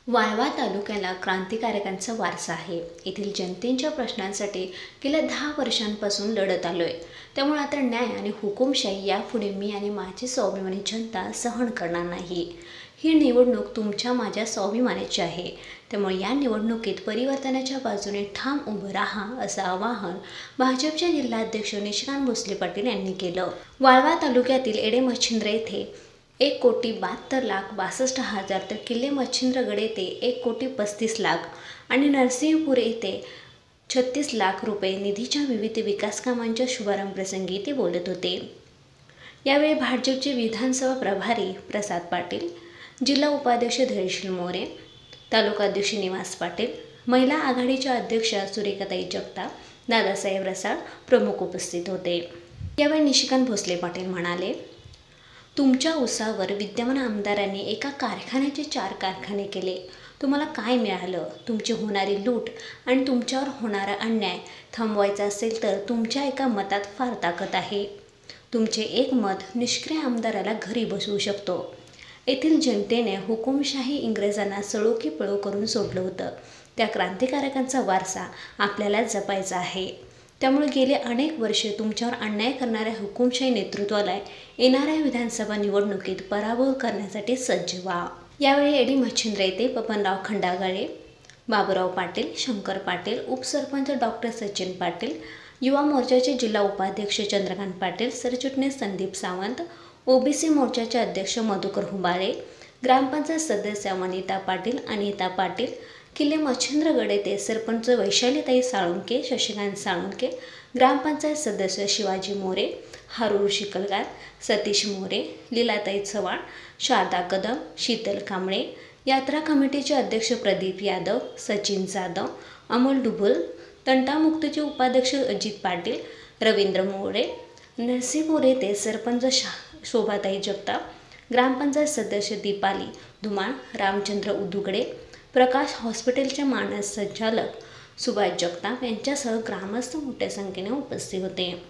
वाळवा तालुक्याला क्रांतिकारकांचा वारसा आहे. येथील जनतेच्या प्रश्नांसाठी गेल्या 10 वर्षांपासून लढत आलोय. त्यामुळे आता न्याय आणि हुकुमशाही यापुढे मी आणि माझी स्वाभिमानी जनता सहन करणार नाही. ही निवडणूक तुमच्या माझ्या स्वाभिमानाची आहे. त्यामुळे या निवडणुकीत परिवर्तनाच्या बाजूने ठाम उभं राहा असं आवाहन भाजपचे जिल्हाध्यक्ष निशिकांत भोसले पाटील यांनी केलं. वाळवा तालुक्यातील एडेमच्छिंद्र येथे 1,72,62,000 तर किल्ले मच्छिंद्रगड येथे 1,35,00,000 आणि नरसिंहपूर येथे 36 लाख रुपये निधीच्या विविध विकास कामांच्या शुभारंभ प्रसंगी ते बोलत होते. यावेळी भाजपचे विधानसभा प्रभारी प्रसाद पाटील, जिल्हा उपाध्यक्ष धैर्यशील मोरे, तालुकाध्यक्ष निवास पाटील, महिला आघाडीच्या अध्यक्षा सुरेखाताई जगताप, दादासाहेब रसाळ प्रमुख उपस्थित होते. यावेळी निशिकांत भोसले पाटील म्हणाले, तुमच्या उसावर विद्यमान आमदारांनी एका कारखान्याचे 4 कारखाने केले. तुम्हाला काय मिळालं? तुमची होणारी लूट आणि तुमच्यावर होणारा अन्याय थांबवायचा असेल तर तुमच्या एका मतात फार ताकद आहे. तुमचे एक मत निष्क्रिय आमदाराला घरी बसवू शकतो. येथील जनतेने हुकुमशाही इंग्रजांना सळो की पळो करून सोडलं होतं. त्या क्रांतिकारकांचा वारसा आपल्याला जपायचा आहे. त्यामुळे गेले अनेक वर्षे तुमच्यावर अन्याय करणाऱ्या हुकुमशाही नेतृत्वाला येणाऱ्या विधानसभा निवडणुकीत पराभव करण्यासाठी सज्ज व्हा. यावेळी एडेमच्छिंद्र येथे बबनराव खंडागळे, बाबूराव पाटील, शंकर पाटील, उपसरपंच डॉक्टर सचिन पाटील, युवा मोर्चाचे जिल्हा उपाध्यक्ष चंद्रकांत पाटील, सरचिटणीस संदीप सावंत, ओबीसी मोर्चाचे अध्यक्ष मधुकर हुबाळे, ग्रामपंचायत सदस्य वनिता पाटील, अनिता पाटील, किल्ले मच्छिंद्रगड येथे सरपंच वैशालीताई साळुंके, शशिकांत साळुंके, ग्रामपंचायत सदस्य शिवाजी मोरे, हारूर शिकलगार, सतीश मोरे, लीलाताई चव्हाण, शारदा कदम, शीतल कांबळे, यात्रा कमिटीचे अध्यक्ष प्रदीप यादव, सचिन जाधव, अमोल डुबुल, तंटामुक्तीचे उपाध्यक्ष अजित पाटील, रवींद्र मोरे, नरसिंहपूर येथे सरपंच शोभाताई जगताप, ग्रामपंचायत सदस्य दीपाली धुमाळ, रामचंद्र उदुगडे, प्रकाश हॉस्पिटलचे मानस संचालक सुभाष जगताप यांच्यासह ग्रामस्थ मोठ्या संख्येने उपस्थित होते.